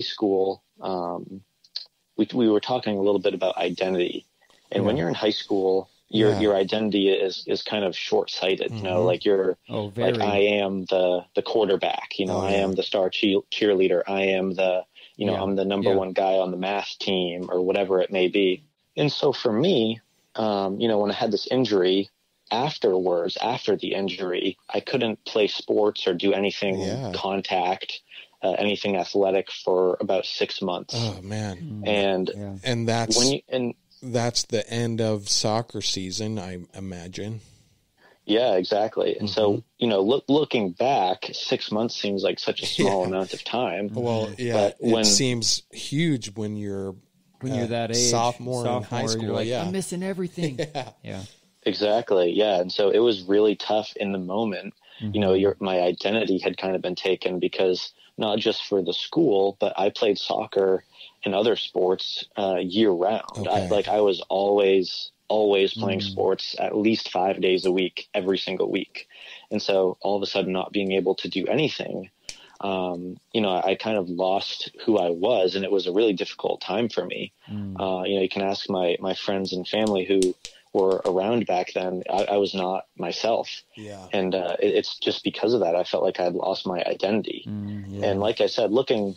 school, we were talking a little bit about identity. And when you're in high school, your identity is kind of short-sighted, you know, like like I am the quarterback, you know, I am the star cheerleader. I am I'm the number one guy on the math team or whatever it may be. And so for me, when I had this injury, after the injury, I couldn't play sports or do anything contact, anything athletic for about 6 months. Oh man. And that's that's the end of soccer season, I imagine. Yeah, exactly. And so, looking back, 6 months seems like such a small amount of time. Well, but it seems huge when you're that age, sophomore in high school. You're like, I'm missing everything. Yeah. Exactly. Yeah. And so it was really tough in the moment. My identity had kind of been taken because not just for the school, but I played soccer and other sports year round. Okay. I was always playing sports at least 5 days a week, every single week. And so all of a sudden not being able to do anything, I kind of lost who I was, and it was a really difficult time for me. You can ask my friends and family who were around back then. I was not myself. Yeah. And it's just because of that, I felt like I had lost my identity. And like I said, looking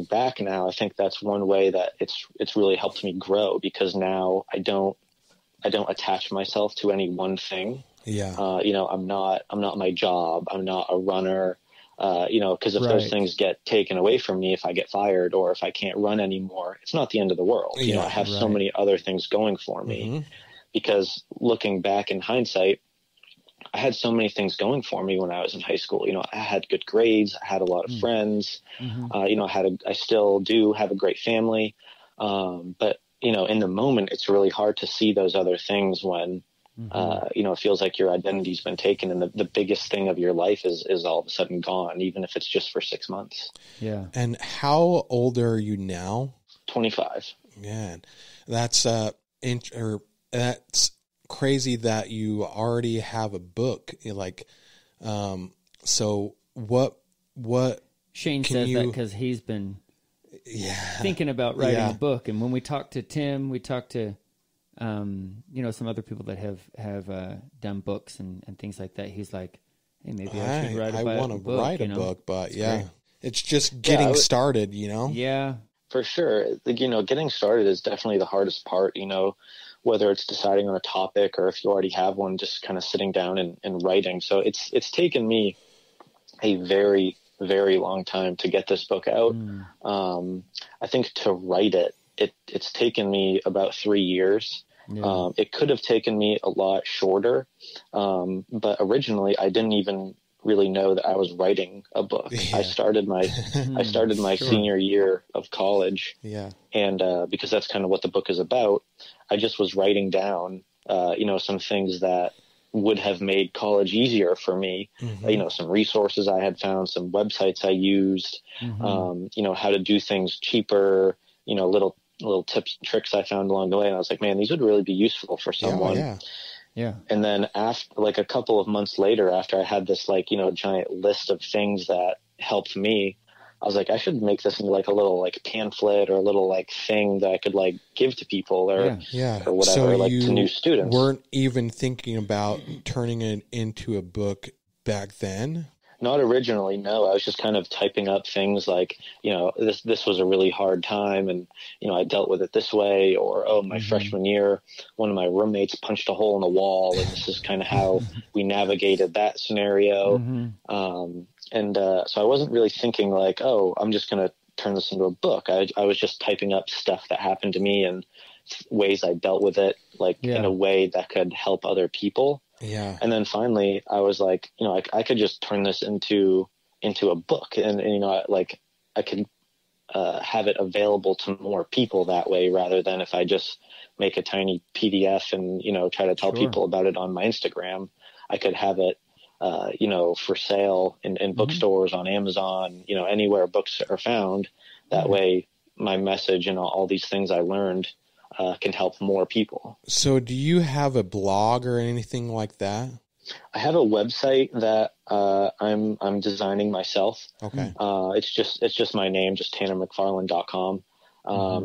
back now, I think that's one way that it's really helped me grow, because now I don't attach myself to any one thing. Yeah. I'm not my job. I'm not a runner. Because if those things get taken away from me, if I get fired or if I can't run anymore, it's not the end of the world. I have so many other things going for me, because looking back in hindsight, I had so many things going for me when I was in high school. I had good grades. I had a lot of friends. I still do have a great family. But in the moment, it's really hard to see those other things when, it feels like your identity's been taken, and the biggest thing of your life is all of a sudden gone, even if it's just for 6 months. Yeah. And how old are you now? 25. Man, that's that's crazy that you already have a book. So what Shane says that because he's been thinking about writing a book. And when we talked to Tim, we talked to some other people that have done books and things like that. He's like, hey, maybe I should write a book. I want to write a book, but it's just getting started, Yeah. For sure. Getting started is definitely the hardest part, whether it's deciding on a topic or if you already have one, just kind of sitting down and writing. So it's taken me a very, very long time to get this book out. I think to write it's taken me about 3 years. Yeah. It could have taken me a lot shorter. But originally I didn't even really know that I was writing a book. I started my senior year of college. Yeah. And because that's kind of what the book is about, I just was writing down some things that would have made college easier for me. Some resources I had found, some websites I used, how to do things cheaper, little tips and tricks I found along the way. And I was like, man, these would really be useful for someone. Yeah. And then after a couple of months later, after I had this giant list of things that helped me, I was like, I should make this into a little pamphlet or a little thing that I could give to people or whatever, so to new students. Weren't even thinking about turning it into a book back then? Not originally, no. I was just kind of typing up things like, this was a really hard time and, I dealt with it this way, or, my freshman year, one of my roommates punched a hole in the wall and this is kind of how we navigated that scenario. So I wasn't really thinking I'm just going to turn this into a book. I was just typing up stuff that happened to me and ways I dealt with it, in a way that could help other people. Yeah. And then finally I was like, I could just turn this into a book and I could have it available to more people that way, rather than if I just make a tiny PDF and, try to tell people about it on my Instagram. I could have it, for sale in bookstores, on Amazon, anywhere books are found. That way my message and all these things I learned can help more people. So do you have a blog or anything like that? I have a website that I'm designing myself. Okay. It's just my name, just TannerMcFarland.com.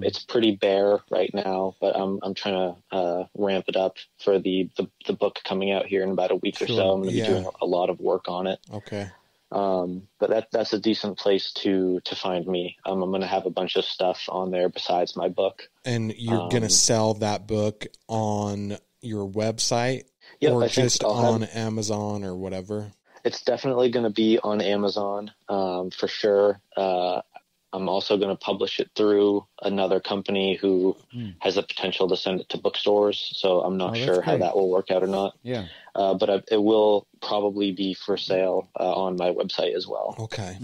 It's pretty bare right now, but I'm trying to ramp it up for the book coming out here in about a week or so. I'm going to be doing a lot of work on it. Okay. But that's a decent place to find me. I'm going to have a bunch of stuff on there besides my book. And you're going to sell that book on your website, or I just on Amazon or whatever? It's definitely going to be on Amazon, for sure. I'm also going to publish it through another company who has the potential to send it to bookstores. So I'm not sure how that will work out or not. Yeah. But it will probably be for sale on my website as well. Okay.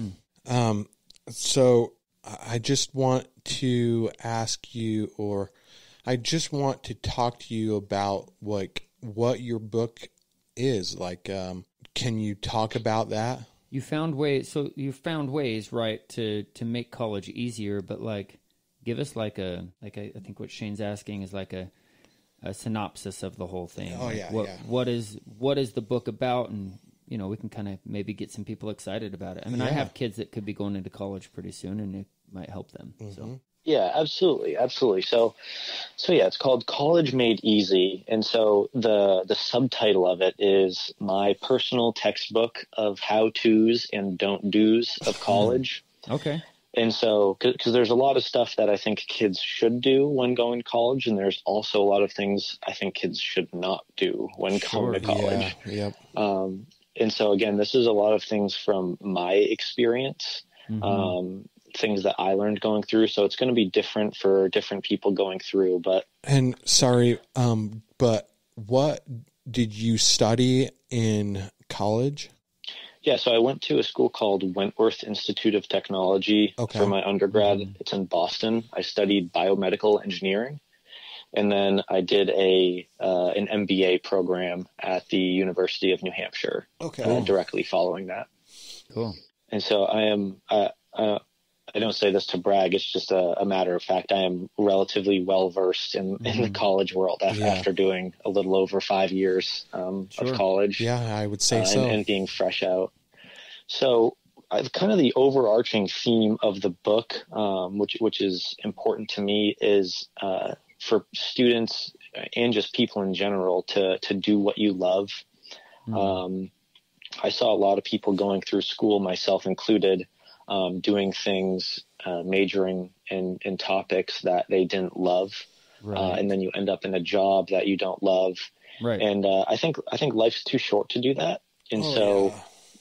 So I just want to ask you, or I just want to talk to you about like what your book is. Like, can you talk about that? You found ways, right, to make college easier, but like, give us I think what Shane's asking is like a synopsis of the whole thing. Oh, like what is the book about? And, we can kind of maybe get some people excited about it. I mean, I have kids that could be going into college pretty soon, and it might help them. So. Yeah, absolutely. So yeah, it's called College Made Easy. And so the subtitle of it is my personal textbook of how-tos and don't-dos of college. Okay. And so, because there's a lot of stuff that I think kids should do when going to college, and there's also a lot of things I think kids should not do when going to college. Yeah. Yep. And so, again, this is a lot of things from my experience. Things that I learned going through. So it's going to be different for different people going through, and sorry, but what did you study in college? Yeah. So I went to a school called Wentworth Institute of Technology for my undergrad. It's in Boston. I studied biomedical engineering, and then I did an MBA program at the University of New Hampshire. Directly following that. Cool. And so I am, I don't say this to brag. It's just a matter of fact. I am relatively well versed in the college world after doing a little over 5 years of college. Yeah, I would say so. And being fresh out. So kind of the overarching theme of the book, which is important to me, is for students and just people in general to do what you love. I saw a lot of people going through school, myself included, doing things, majoring in topics that they didn't love. And then you end up in a job that you don't love. Right. And I think life's too short to do that. And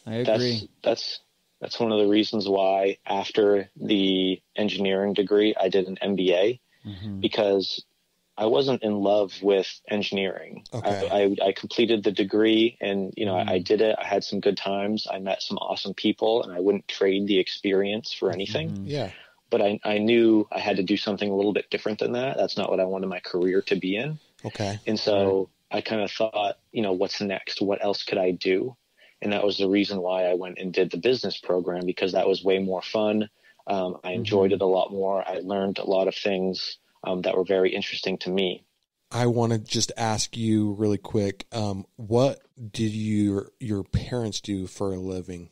I agree. That's one of the reasons why after the engineering degree, I did an MBA, because I wasn't in love with engineering. I completed the degree, and I did it. I had some good times. I met some awesome people, and I wouldn't trade the experience for anything. Yeah. But I knew I had to do something a little bit different than that. That's not what I wanted my career to be in. Okay. And so I kind of thought, what's next? What else could I do? And that was the reason why I went and did the business program, because that was way more fun. I enjoyed it a lot more. I learned a lot of things that were very interesting to me. I want to just ask you really quick, what did your parents do for a living?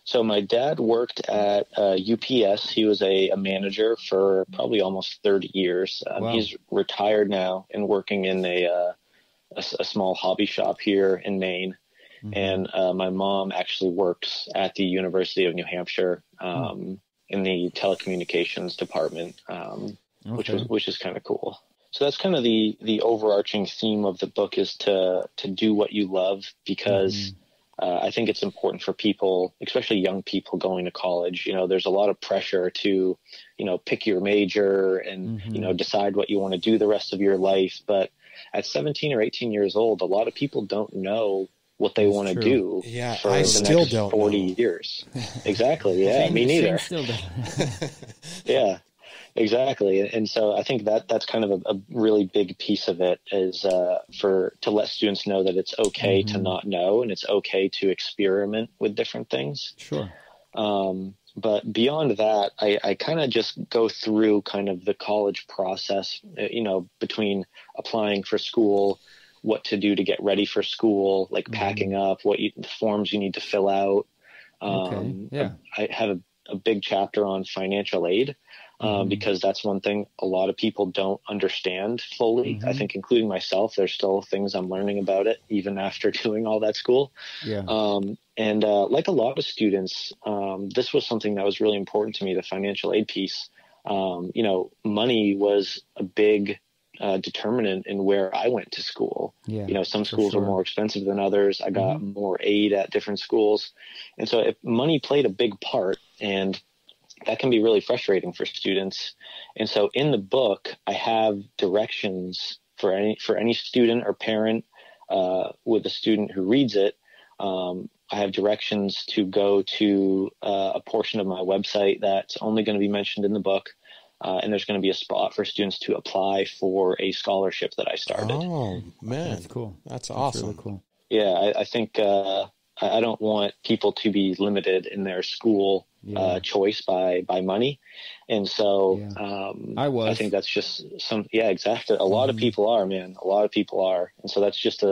So my dad worked at UPS. He was a manager for probably almost 30 years. Wow. He's retired now and working in a small hobby shop here in Maine. And my mom actually works at the University of New Hampshire in the telecommunications department, which is kind of cool. So that's kind of the overarching theme of the book, is to do what you love, because I think it's important for people, especially young people going to college. There's a lot of pressure to, pick your major and, decide what you want to do the rest of your life. But at 17 or 18 years old, a lot of people don't know what they want to do for the next 40 years. Exactly. Yeah, me neither. Still doesn't. Yeah, exactly. And so I think that's kind of a really big piece of it, is to let students know that it's okay to not know, and it's okay to experiment with different things. Sure. But beyond that, I kind of just go through kind of the college process, between applying for school, what to do to get ready for school, like packing up, the forms you need to fill out. I have a big chapter on financial aid, because that's one thing a lot of people don't understand fully. I think, including myself, there's still things I'm learning about it, even after doing all that school. And like a lot of students, this was something that was really important to me, the financial aid piece. Money was a big determinant in where I went to school. Some schools were more expensive than others. I got more aid at different schools. And so money played a big part, and that can be really frustrating for students. And so in the book, I have directions for any student or parent with a student who reads it. I have directions to go to a portion of my website that's only going to be mentioned in the book. And there's going to be a spot for students to apply for a scholarship that I started. Oh, man. That's cool. That's awesome. Really cool. Yeah, I think I don't want people to be limited in their school choice by money. And so I think that's just exactly. A lot of people are, man. A lot of people are. And so that's just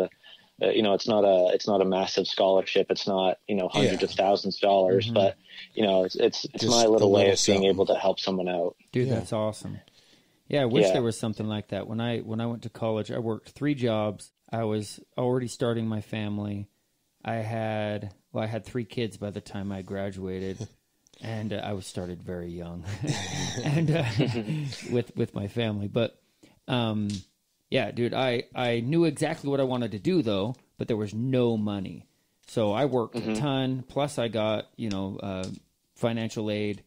it's not a massive scholarship. It's not, hundreds of thousands of dollars, but it's my little way of being able to help someone out. Dude, that's awesome. Yeah. I wish there was something like that. When I went to college, I worked 3 jobs. I was already starting my family. I had 3 kids by the time I graduated, and I was started very young and with my family, but, yeah, dude, I knew exactly what I wanted to do, though, but there was no money. So I worked a ton, plus I got, financial aid,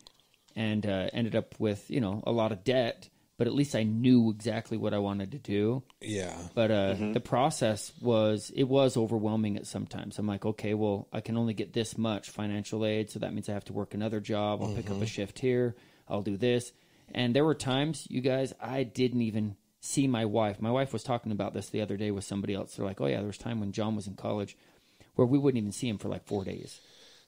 and ended up with, a lot of debt, but at least I knew exactly what I wanted to do. Yeah. But the process was overwhelming at sometimes. I'm like, okay, well, I can only get this much financial aid, so that means I have to work another job. I'll pick up a shift here. I'll do this. And there were times, you guys, I didn't even see my wife. My wife was talking about this the other day with somebody else. They're like, oh yeah, there was time when John was in college where we wouldn't even see him for like 4 days.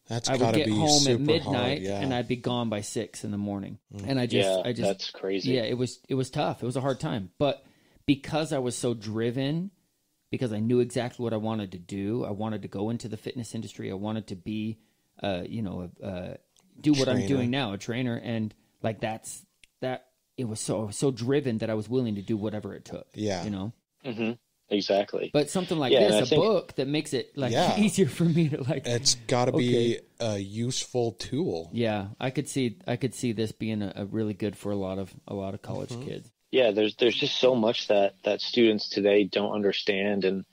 I would get home at midnight hard, and I'd be gone by 6 in the morning. And I just that's crazy. Yeah, it was tough. It was a hard time. But because I was so driven, because I knew exactly what I wanted to do, I wanted to go into the fitness industry. I wanted to be do what I'm doing now, a trainer, and like that it was so driven that I was willing to do whatever it took. Yeah. Exactly. But something like this, book that makes it easier for me to like. It's got to be a useful tool. Yeah, I could see this being a really good for a lot of college kids. Yeah, there's just so much that students today don't understand, and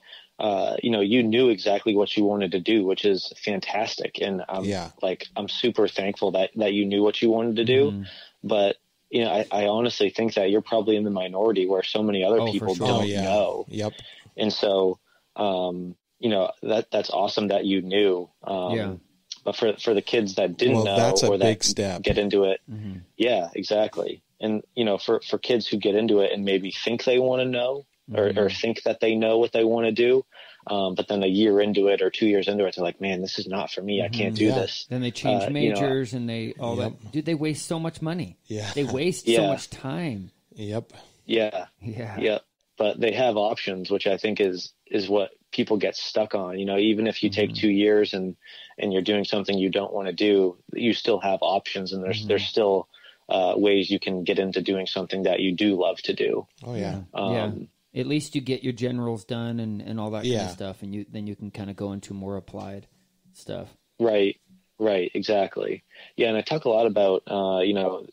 you knew exactly what you wanted to do, which is fantastic. And I'm super thankful that you knew what you wanted to do, but. I honestly think that you're probably in the minority where so many other people don't know. Yep. And so, that's awesome that you knew. But for the kids that didn't know that's a or big that step. Get into it. Yeah, exactly. And, for kids who get into it and maybe think they want to know or think that they know what they want to do. But then a year into it or 2 years into it, they're like, man, this is not for me. I can't do this. Then they change majors and they that. Dude, they waste so much money. Yeah. They waste so much time. Yep. Yeah. But they have options, which I think is what people get stuck on. Even if you take 2 years and you're doing something you don't want to do, you still have options, and there's still ways you can get into doing something that you do love to do. Oh yeah. At least you get your generals done and all that kind of stuff, and then you can kind of go into more applied stuff. Right, exactly. Yeah, and I talk a lot about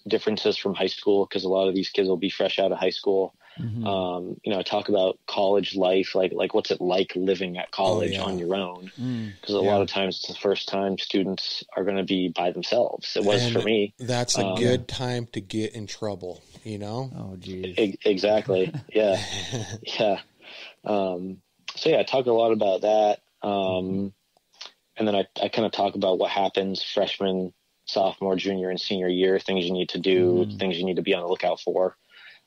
differences from hise school, because a lot of these kids will be fresh out of high school. I talk about college life, like what's it like living at college on your own, because a lot of times it's the first time students are going to be by themselves. It was for me. That's a good time to get in trouble, Oh geez. Exactly. Yeah. I talk a lot about that, and then I kind of talk about what happens freshman, sophomore, junior, and senior year, things you need to do, things you need to be on the lookout for.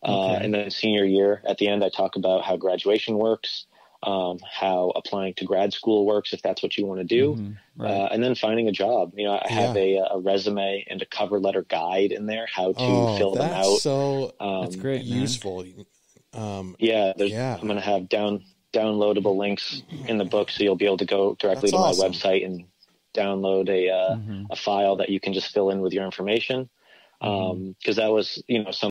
And then senior year, at the end, I talk about how graduation works, how applying to grad school works, if that's what you want to do, and then finding a job. I have a resume and a cover letter guide in there, how to fill them out. So that's great, useful. Man. I'm going to have down downloadable links in the book, so you'll be able to go directly to my website and download a file that you can just fill in with your information. Because that was, something